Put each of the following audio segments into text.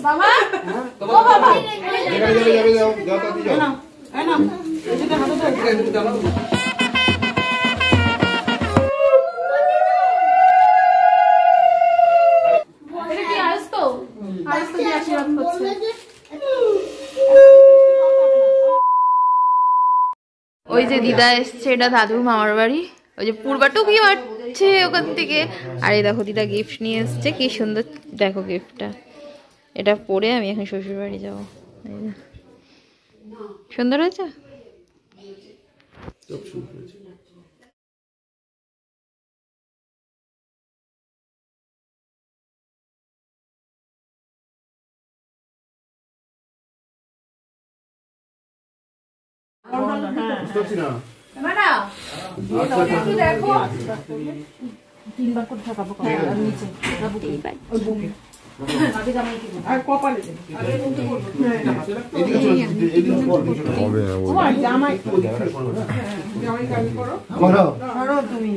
বাবা ও বাবা যাবে যাও তাড়াতাড়ি যাও না না এদিকে হাতে দাও এদিকে দাও এটা কি আইস তো দিয়ে আশীর্বাদ করছে ওই যে দিদা এসছে এটা দাদুর মামার বাড়ি ওই যে পূর্বাটুকি মারছে ওখান থেকে আর এই দেখো দিদা গিফট নিয়ে এসছে কি সুন্দর দেখো গিফটটা এটা পরে আমি এখন শ্বশুর বাড়ি যাবো সুন্দর হয়েছে দেখো তিনবার করে থাকাবো নিচে আর কপালে জামাই করো তুমি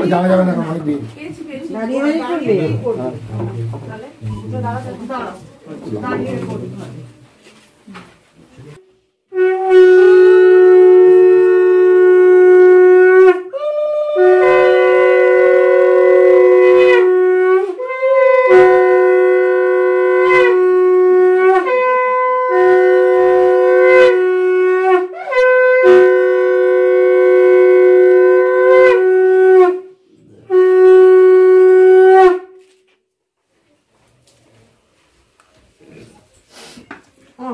যাওয়া যাবে না অনেকদিন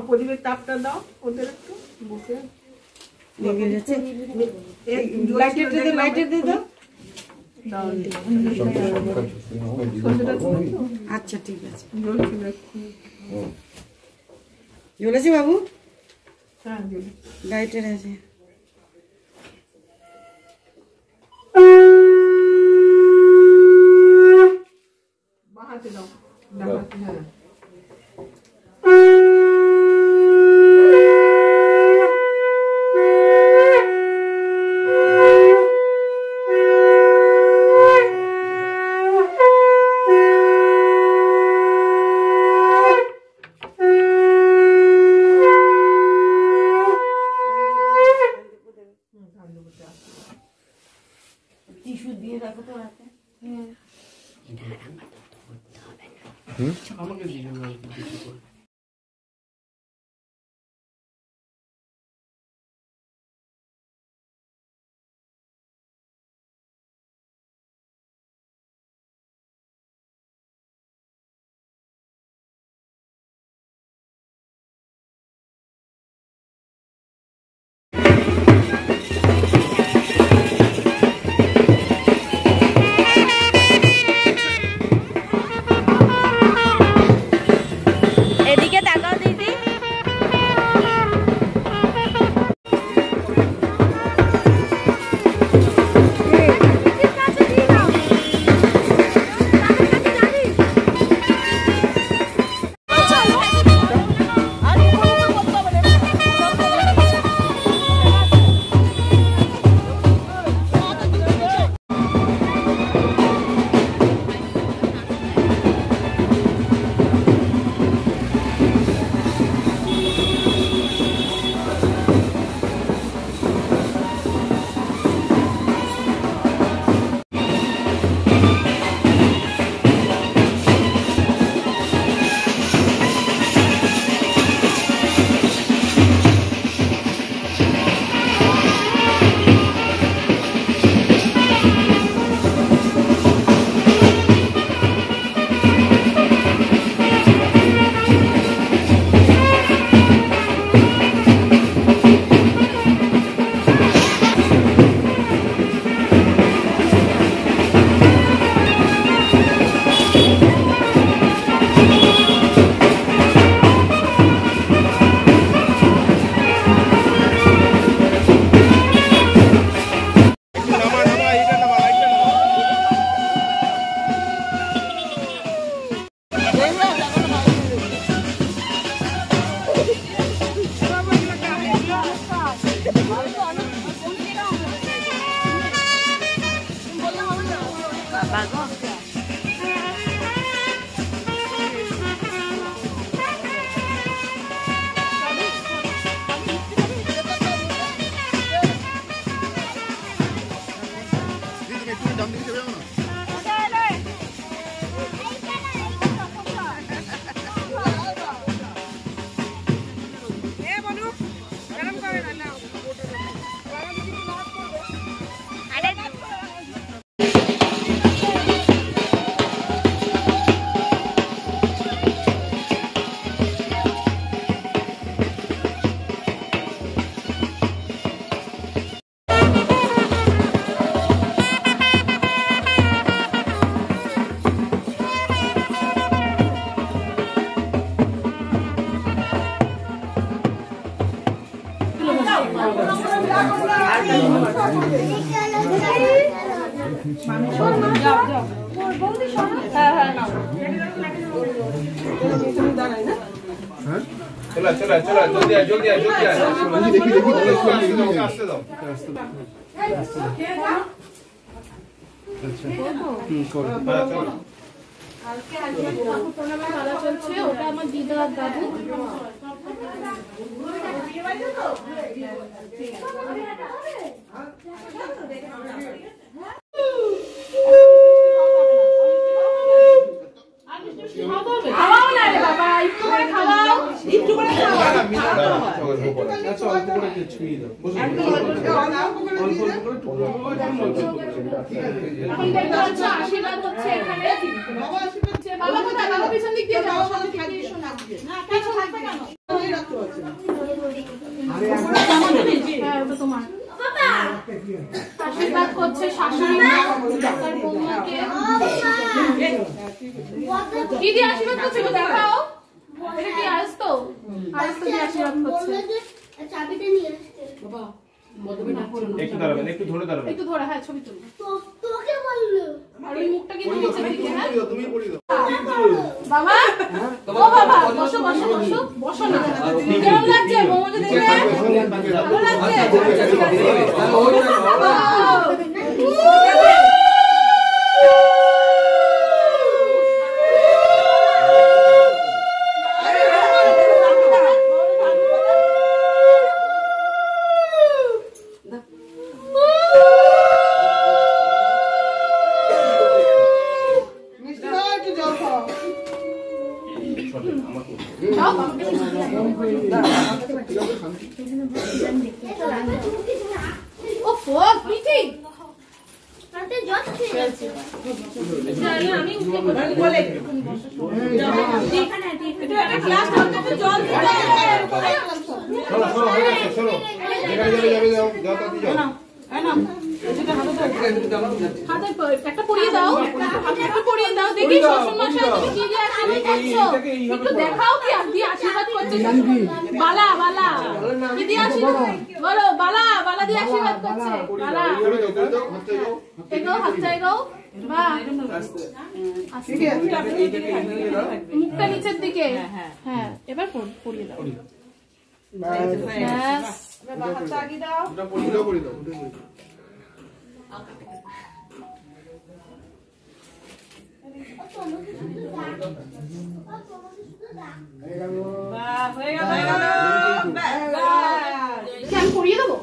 প্রদীপের তাপটা দাও ওদের একটু বুকে লেগে যাচ্ছে লাইটার দিয়ে দাও আচ্ছা ঠিক আছে জ্বলেছে বাবু হ্যাঁ লাইটার আছে বাহাতে দাও হ্যাঁ টিস্যু দিয়ে রাখো তো হাতে আমাকে দিয়ে চলা চলা চলা জলদি আয় জলদি আয় জলদি আয় দেখি দেখি আসতে দাও আসতে দাও আচ্ছা করো চলো চলছে ওটা আমার দিদা আর দাদু আশীর্বাদ হচ্ছে এখানে বাবা কোথায় বাবা পিছন দিক দিয়ে যাও তোমার আশীর্বাদ করছে শাশুড়ি কি দিয়ে আশীর্বাদ করছে দেখাও এটা কি আসতো দিয়ে আশীর্বাদ করছে চাবিটা নিয়ে আসছে বাবা একটু দাঁড়াবেন একটু ধরে দাঁড়াবেন একটু ধরে হ্যাঁ ছবি তুলো তোকে বললো আর ওই মুখটা কিন্তু নিচের দিকে হ্যাঁ তুমি পড়ি দাও বাবা ও বাবা বসো বসো বসো বসো না কেমন লাগছে মোমোকে দেখে ভালো লাগছে একটা পরিয়ে দাও একটা পরিয়ে দাও দেখি শ্বশুর মশাই তুমি কি দিয়ে আশীর্বাদ করছো একটু দেখাও কি দিয়ে আশীর্বাদ করছে বালা বালা কি দিয়ে আশীর্বাদ বলো বালা বালা দিয়ে আশীর্বাদ করছে বালা এগো হাত চাইগো বাহ মুখটা নিচের দিকে হ্যাঁ এবার পরিয়ে দাও হাতটা আগিয়ে দাও ওটা পড়ি দাও পড়ি দাও আমি পরিয়ে দেবো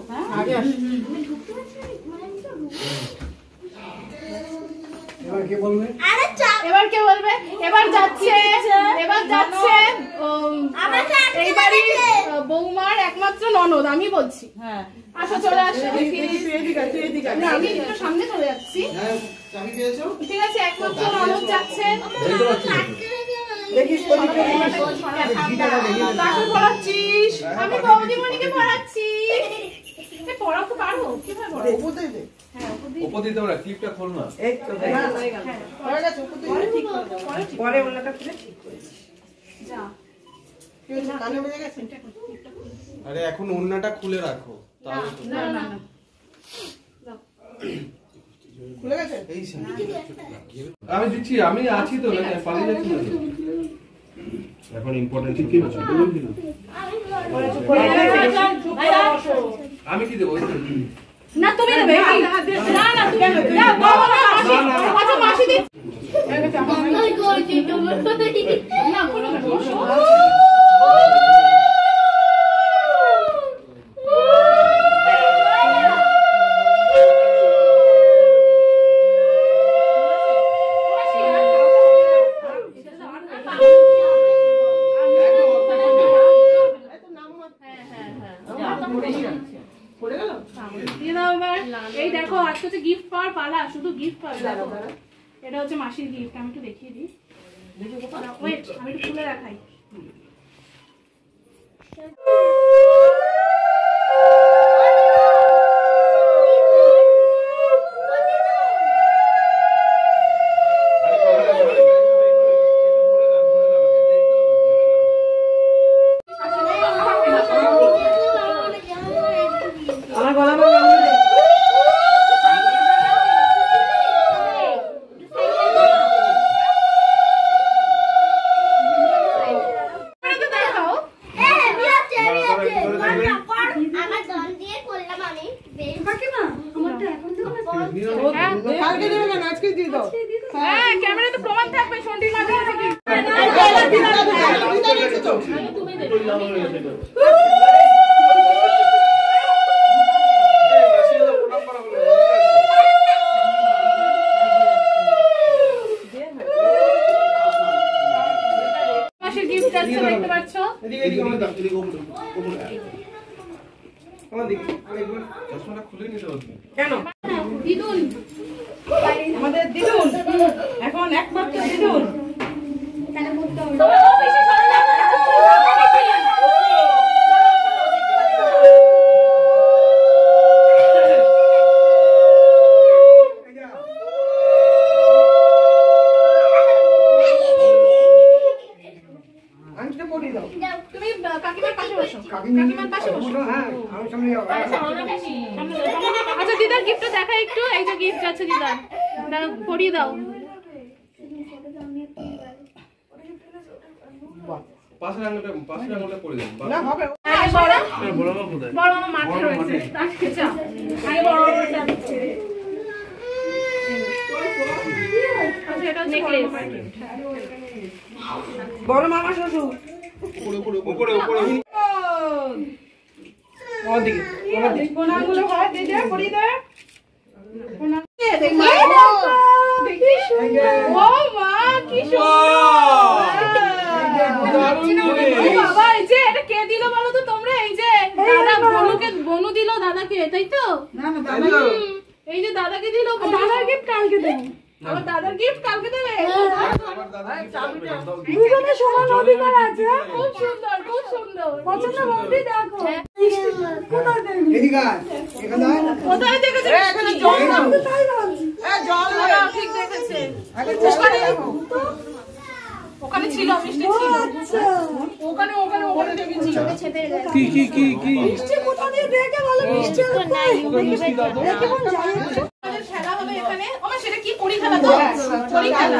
এবার কে বলবে এবার যাচ্ছে এই বাড়ির বৌমার একমাত্র ননদ আমি বলছি আসো চলে আসো আমি একটু সামনে চলে যাচ্ছি ঠিক আছে একমাত্র ননদ যাচ্ছে কাকে পড়াচ্ছিস আমি বৌদিমণিকে পড়াচ্ছি পড়াতে পারবো কিভাবে পড়াবো উপর দিতে পারা ক্লিপটা খোল না এই তো পরে গেছে পরে ঠিক করে দাও পরে ওনাটা খুলে ঠিক করে যা কেউ কানে বেজে গেছে আরে এখন ওন্নাটা খুলে রাখো তাহলে না না না খুলে গেছে এই আমি দিচ্ছি আমি আছি তো না পালিয়ে যাচ্ছি না এখন ইম্পর্টেন্ট কি আছে বলুন কি আমি কি দেব না তুমি নেবে না না তুমি না বাবা না আচ্ছা মাসি দি আমি করছি তোমার না বলো না এই দেখো আজকে হচ্ছে গিফট পাওয়ার পালা শুধু গিফট পাওয়ার এটা হচ্ছে মাসির গিফট আমি একটু দেখিয়ে দিই ওয়েট আমি একটু খুলে রাখাই আমার গলা কালকে দেবে কেন, আজকে দিয়ে দাও। হ্যাঁ ক্যামেরা তো প্রমাণ থাকবে সন্ডির মাঝে আছে কি তুমি দেবে মাসের গিফট আছে দেখতে পাচ্ছ এদিকে আমরা দাও, এদিকে ওপরে আমার দিকে আরেকবার চশমাটা খুলে নিতে হবে কেন? দিদুন আমাদের দিদুন এখন একমাত্র দিদুন। তোমরা ও বেশি সরে যাও আংটিটা পরিয়ে দাও। তুমি কাকিমার পাশে বসো কাকিমার পাশে বসো হ্যাঁ, আমি সামনে যাবো। আচ্ছা দিদার গিফটটা দেখা একটু এই যে গিফট আছে দিদার দাঁড়াও পরিয়ে দাও পাশের আঙুলটা পড়ে দেন না হবে। বড় বাবা কোথায় বড় মামা মাঠে রয়েছে তাকে যাও আগে বড় মামাটা আচ্ছা এটা নেকলেস বড় মামা শ্বশুর। উপরে আমার দিকে কোন আঙুলে হয় দিয়ে দে, পরিয়ে দে। কোন আঙুলে দেখি ও মা কি বাবা এই যে এটা কে দিল বলো তো তোমরা এই যে দাদা বনু দিল দাদাকে তাই তো এই যে দাদাকে দিল দাদার গিফট কালকে দেবে আমার দাদার গিফট কালকে দেবে দুজনে সমান অধিকার আছে খুব সুন্দর পছন্দ বন্ধি দেখো এদিকে আয়, এখানে আয়। কোথায় দেখেছে এখানে জল দাও। জল দাও। ঠিক দেখেছে আগে চেষ্টা করো। ওখানে ছিল মিষ্টি ছিল ওখানে দেখেছি কি মিষ্টি কোথা দিয়ে দেখে বলো মিষ্টি নাই খেলা হবে এখানে ওমা সেটা কি পরি খেলা তো পরি খেলা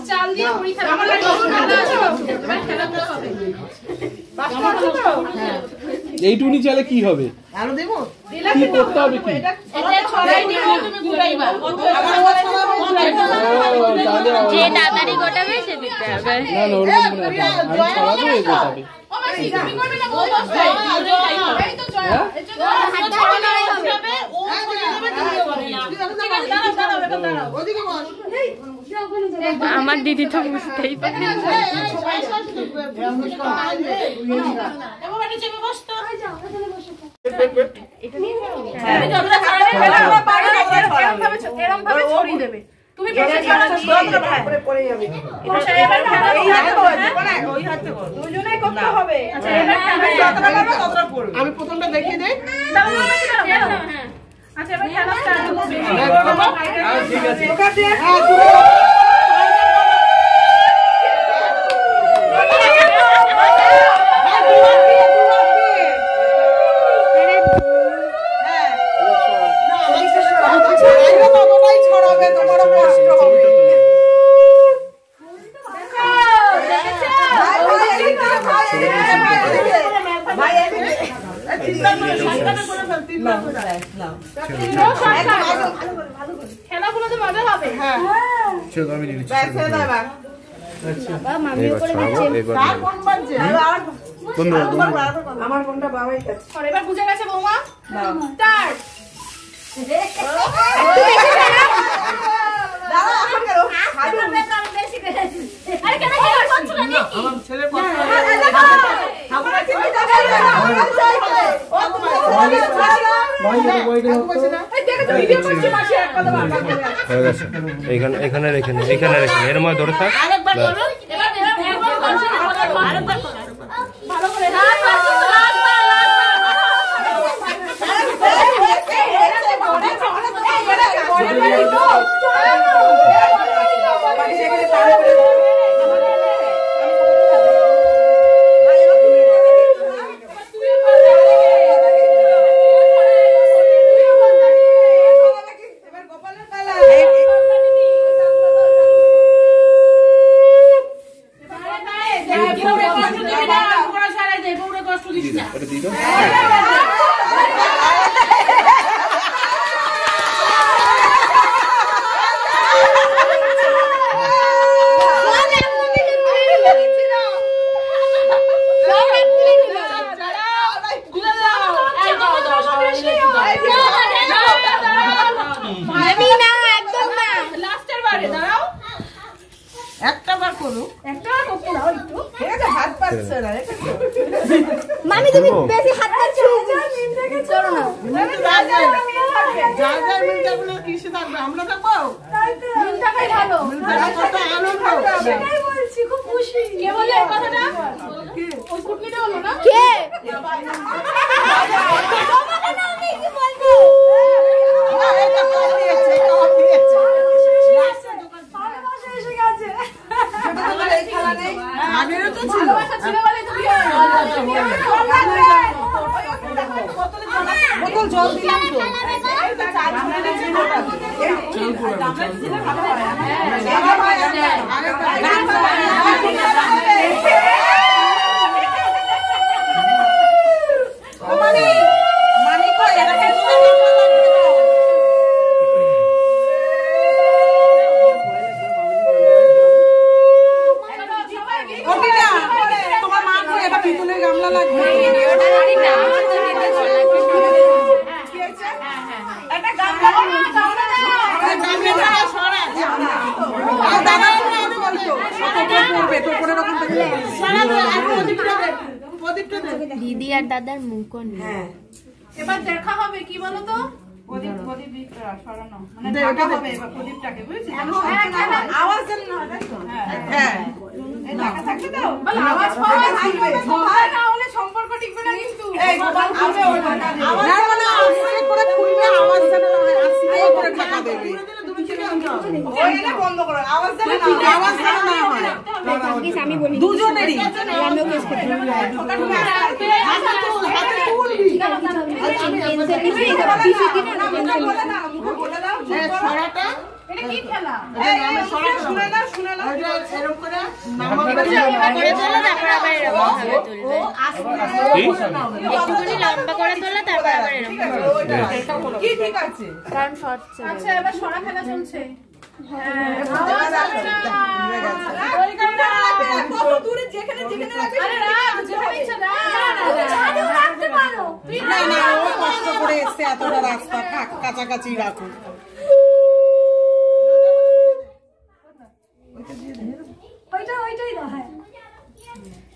চাল দিয়ে পরি খেলা আমার খেলা আছে এবার খেলাটা হবে বাস করছো তো এইটুনি চালে কি হবে আরো দেবো? কি করতে হবে কি এটা ছড়াই দিয়ে তুমি ঘুরাইবা যে তাড়াতাড়ি গোটাবে সে দিতে হবে। না ওরকম না আমি ছড়াবো এই গোটাবে ও মাসি তুমি করবে না ও দশ এই তো জয় এই তো ছড়ানো হবে ও করে দেবে তুমি করবে না ঠিক আছে দাঁড়াও এটা দাঁড়াও ওদিকে বল। আমার দিদি তো বুঝতেই পারে না। এবার এটা চেপে বস তো এরকম ভাবে ছড়িয়ে দেবে তুমি বসে করে পড়ে যাবে। এবার খেলা এই হাতে করো, ওই হাতে করো। দুজনেই করতে হবে। আচ্ছা এবার যতটা পারবে ততটা করবে। আমি প্রথমটা দেখিয়ে দেই। হ্যাঁ আচ্ছা এবার খেলা স্টার্ট হচ্ছে ঠিক আছে ওকা দে। ততটাই ছড়াবে, তোমারও কষ্ট হবে। খেলাগুলোতে মজা হবে হ্যাঁ চলো আমি নিচ্ছি ব্যাস হয়ে যাবে। কার কোন বাজছে? আমার কোনটা বাবাই কাছে। আর এবার বুঝে গেছে বৌমা স্টার্ট দাদা এখন কেন? আরে কেন খেলা করছো না নাকি আমার ছেলে ঠাকুরের চিঠি দেবে না। ও তোমার এই দেখো তো ভিডিও করছি মাসি এক কথা বারবার করে। হয়ে গেছে এখানে রেখে এর মধ্যে ধরে থাক আরেকবার করো এবার একবার করছো আরেকবার করো ভালো করে এটা দিই দাও একটা বার করো, একটা বার করতে দাও একটু। ঠিক আছে, হাত পাচ্ছে না, দেখেছো? মামি তুমি বেশি হাত পাচ্ছো চলো না যা যা মিলটাগুলো কিসে থাকবে? আমরা থাকবো? মিলটাই ভালো। কত আনন্দ। সেটাই বলছি খুব খুশি কে বলে এই কথাটা? ওই কুটনিটা বললো না? কে তোমাকে না আমি কি বলবো না, এটা কম দিয়েছে, কম দিয়েছে। ভালোবাসা এসে গেছে ছোটবেলায় এই খেলা নেই? আগেরও তো ছিল। ভালোবাসা ছিল বলেই তো বিয়ে হলো। বোতল জল দিলাম তো। এই তো চার মিনিটের ছিল ওটা। তোমার মা করে একটা পিতলের গামলা লাগবে। দিদি আর দাদার মুখ নেই এবার দেখা হবে কি বলো তো? আওয়াজ যেন না হয়, তাই তো? হ্যাঁ। বল আওয়াজ পাওয়া যাবে না হলে সম্পর্ক টিকবে না কিন্তু। এই গোপাল খুলবে ওটা। না মানে আস্তে করে খুলবে, আওয়াজ যেন না হয়, আস্তে করে ঢাকা দেবে। ওইটা বন্ধ করো, আওয়াজ যেন না হয়। আওয়াজ যেন না হয়। আমি বলি দুজনেরই। আমিও কেস করতে হাতে তুল, হাতে তুল। টেনশন নিছি এটা পিছু কিনা না টেনশন বলে দাও, ছড়াটা। এটা কি খেলা? শুনে না, শুনে না। এরকম করে করে তোলা তারপর আবার এরকম ভাবে তুলবে একটুখানি লম্বা করে তোলা তারপর আবার এরকম কি ঠিক আছে? কারণ শর্ট আচ্ছা এবার সরা খেলা চলছে। কত দূরে যেখানে যেখানে রাখবে। আরে রাখ যেখানে ইচ্ছা রাখ। রাখতে পারো না না, ও কষ্ট করে এসে এতটা রাস্তা, থাক কাছাকাছি রাখো। ওইটাই দাও হ্যাঁ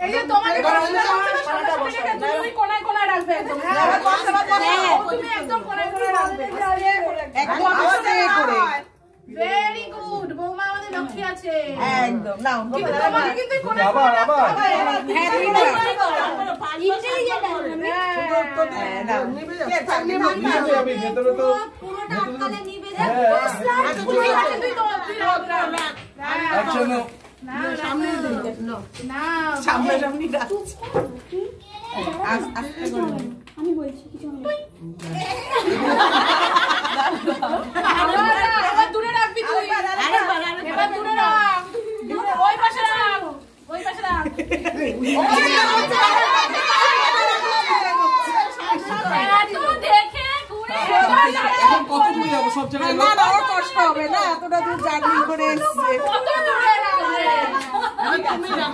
এই যে তোমাকে তুমি কোনায় কোনায় রাখবে একদম। তুমি একদম কোনায় কোনায় রাখবে। একদম আস্তে করে। Very good. বৌমা আমাদের লক্ষ্মী আছে। একদম নাও। কিন্তু তোমাকে কিন্তু কোনায় আবার আবার হ্যাঁ তুমি নাও। ইন্টেলিজেন্ট নাও। নিচে যাবি, ভেতরে তো পুরোটা আটকালে নিবে আচ্ছা তুই রাখ তুই রাখ। আচ্ছা না সামনে না সামনে সামনে রাখছি। আস্তে করে। আমি বলছি কিছু এবার দূরে রাখবি তুই। এবার দূরে রাখ। ওই পাশে রাখ। ওই পাশে রাখ। এত দেখে ঘুরে এখন কত দূরে যাবো সব জায়গায় না না, ওর কষ্ট হবে না, এতটা দূর জার্নি করে এসছে। কত দূরে রাখবে।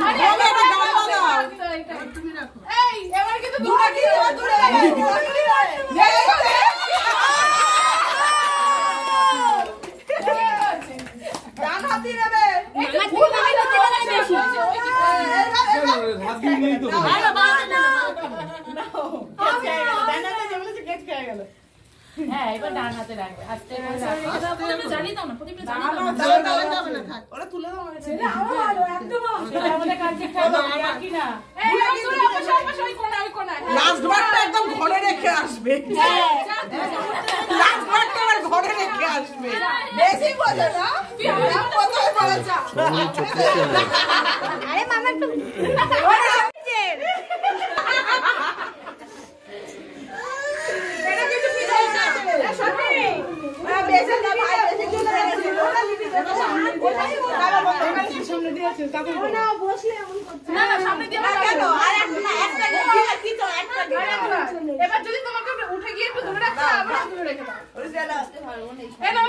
আরে এটা গামলা দাও। এই এবার কিন্তু দূরে গিয়ে দূরে ডান হাতি নেবে। হাত দিয়ে নেই তো হ্যাঁ এবার ডান হাতে রাখবে। আস্তে করে জানি দাও না প্রদীপটা জানি দাও। ওরা তুলে দাও। সেটা আমাদের কাছে খাওয়া কি না। এই দূরে অবশ্যই ওই কোনায়। লাস্ট বারটা একদম ঘরে রেখে আসবে। লাস্ট বারটা আবার ঘরে রেখে আসবে। বেশি বোঝে না। কোথায় বলেছ? আরে মামা একটু এটা কিন্তু ফিরে যাচ্ছে। সত্যি। বেশি না ভাই, বেশি চলে যাচ্ছে। ওটা লিখে দেবো সামনে দিয়ে। তাহলে বন্ধ সামনে দিয়ে আছে। তারপর না বসলে এমন করছে না সামনে দিয়ে কেন? আর একটা কি তো একটা এবার যদি তোমাকে উঠে গিয়ে একটু দূরে রাখতে আবার দূরে রেখে দাও। ওরে জানা। এই না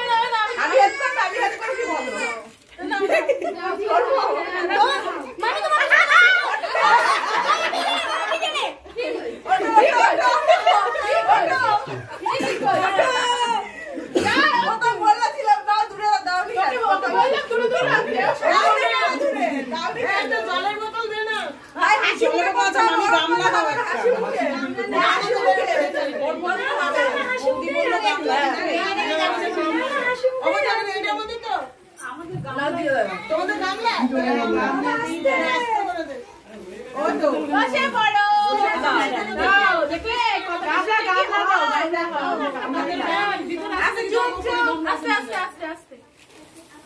আমি হেড করে কি বলবো? মানে তোমার ও তো বলেছিলাম দাও দূরে দাও নি। বললাম দূরে রাখতে।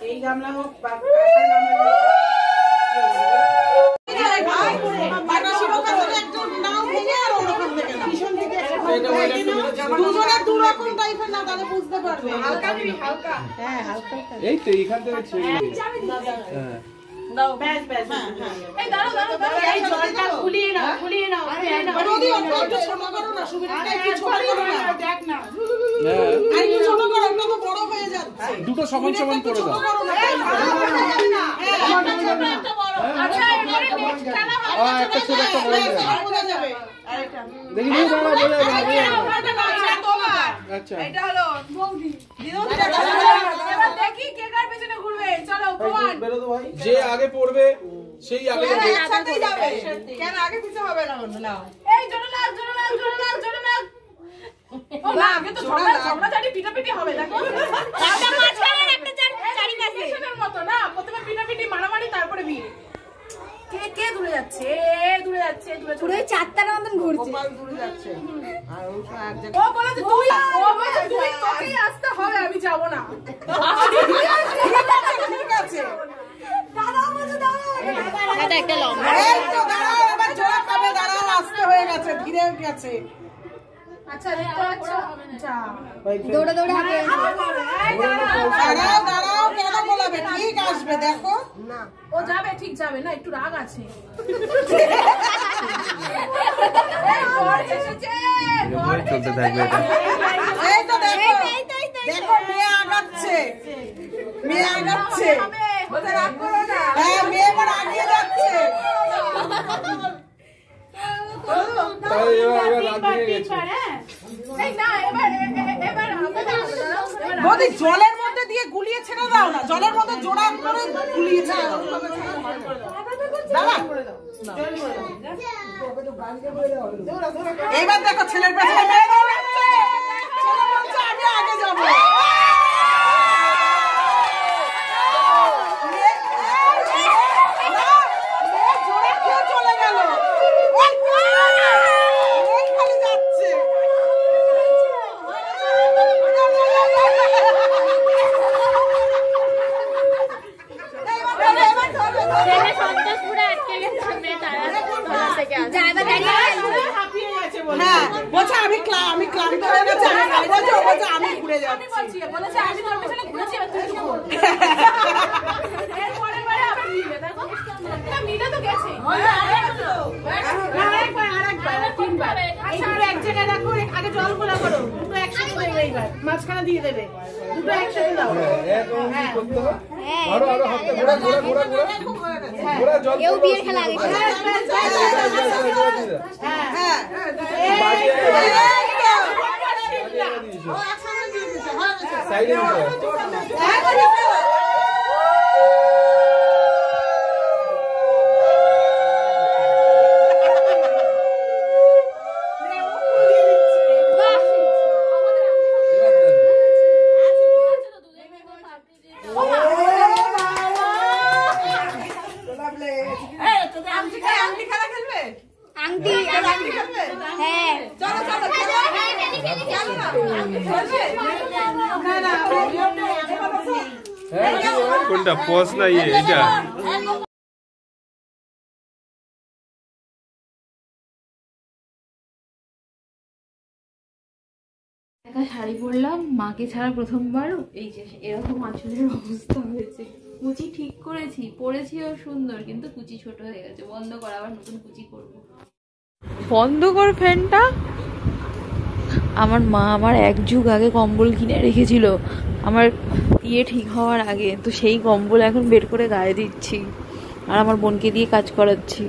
এই গামলা হোক এই তো এইখান থেকে দুটো সমান সমান করে দাও। একটা ছোট একটা বড় যাবে। দেখি আচ্ছা এটা হলো দেখি কে কার পেছনে ঘুরবে। চলো বেরো তো ভাই, যে আগে পড়বে সেই আগে যাবে। একসাথেই যাবে, কেন আগে পিছে হবে না? নাও এই জোরে লাগ জোরে লাগ জোরে লাগ জোরে লাগ। ও না আগে তো ঝগড়া ঝাড়ি পিটাপিটি হবে। দেখো একটা মাঝখানে একটা চারি কাছে এর মত না, প্রথমে পিটাপিটি মারামারি তারপরে বিয়ে। কে কে দূরে যাচ্ছে দূরে যাচ্ছে দূরে পুরো চারটার মতন ঘুরছে। দূরে যাচ্ছে আর ও বলে যে তুই ও বলে তুই তোকেই আসতে হবে, আমি যাব না। ঠিক আছে দাঁড়াও মজা দাঁড়াও। এটা একটা লম্বা। এই তো দাঁড়াও, এবার জোড়া খাবে। দাঁড়াও, আসতে হয়ে গেছে, ধীরে গেছে। আচ্ছা দেখতে পাচ্ছ? যা দৌড়ে দৌড়ে হবে। দাঁড়াও দাঁড়াও, কেন বলাবে? ঠিক আসবে, দেখো না ও যাবে, ঠিক যাবে না, একটু রাগ আছে। চলতে থাকবে এটা। এই তো দেখো দেখো, মেয়ে আগাচ্ছে, মেয়ে আগাচ্ছে। হ্যাঁ, মেয়ে এবার আগিয়ে যাচ্ছে। বৌদি জলের মধ্যে দিয়ে গুলিয়ে ছেড়ে দাও না, জলের মধ্যে জোড়া করে গুলিয়ে ছেড়ে দাও। এইবার দেখো ছেলের পেছনে মেয়ে দৌড়াচ্ছে। ছেলে বলছে আমি আগে যাবো। চলে গেল, খালি যাচ্ছে। হ্যাঁ বলছে আমি ক্লান্ত হয়ে গেছি, আমি ঘুরে যাচ্ছি। বলেছে আমি তোর পেছনে ঘুরেছি, এবার তুই চুপ কর। এরপরে বারে আবার মিলে দেখো না, মিলে তো গেছে। আরেকবার তিনবার এই দুটো এক জায়গায় রাখো। আগে জল গোলা করো, দুটো একসাথে দেবে, এইবার মাঝখানে দিয়ে দেবে, দুটো একসাথে দাও। আরো আরো হাতে ঘোরা ঘোরা ঘোরা ঘোরা ঘোরা জল। কেউ বিয়ের খেলা আগে হ্যাঁ সাইডে আংটি। হ্যাঁ কোনটা পজ না এটা? শাড়ি পরলাম মাকে ছাড়া প্রথমবার। এই যে এরকম আঁচলের অবস্থা হয়েছে। কুচি ঠিক করেছি, পরেছিও সুন্দর, কিন্তু কুচি ছোট হয়ে গেছে। বন্ধ কর, আবার নতুন কুচি করবো। বন্ধ কর ফ্যানটা। আমার মা আমার এক যুগ আগে কম্বল কিনে রেখেছিল আমার বিয়ে ঠিক হওয়ার আগে, তো সেই কম্বল এখন বের করে গায়ে দিচ্ছি আর আমার বোনকে দিয়ে কাজ করাচ্ছি।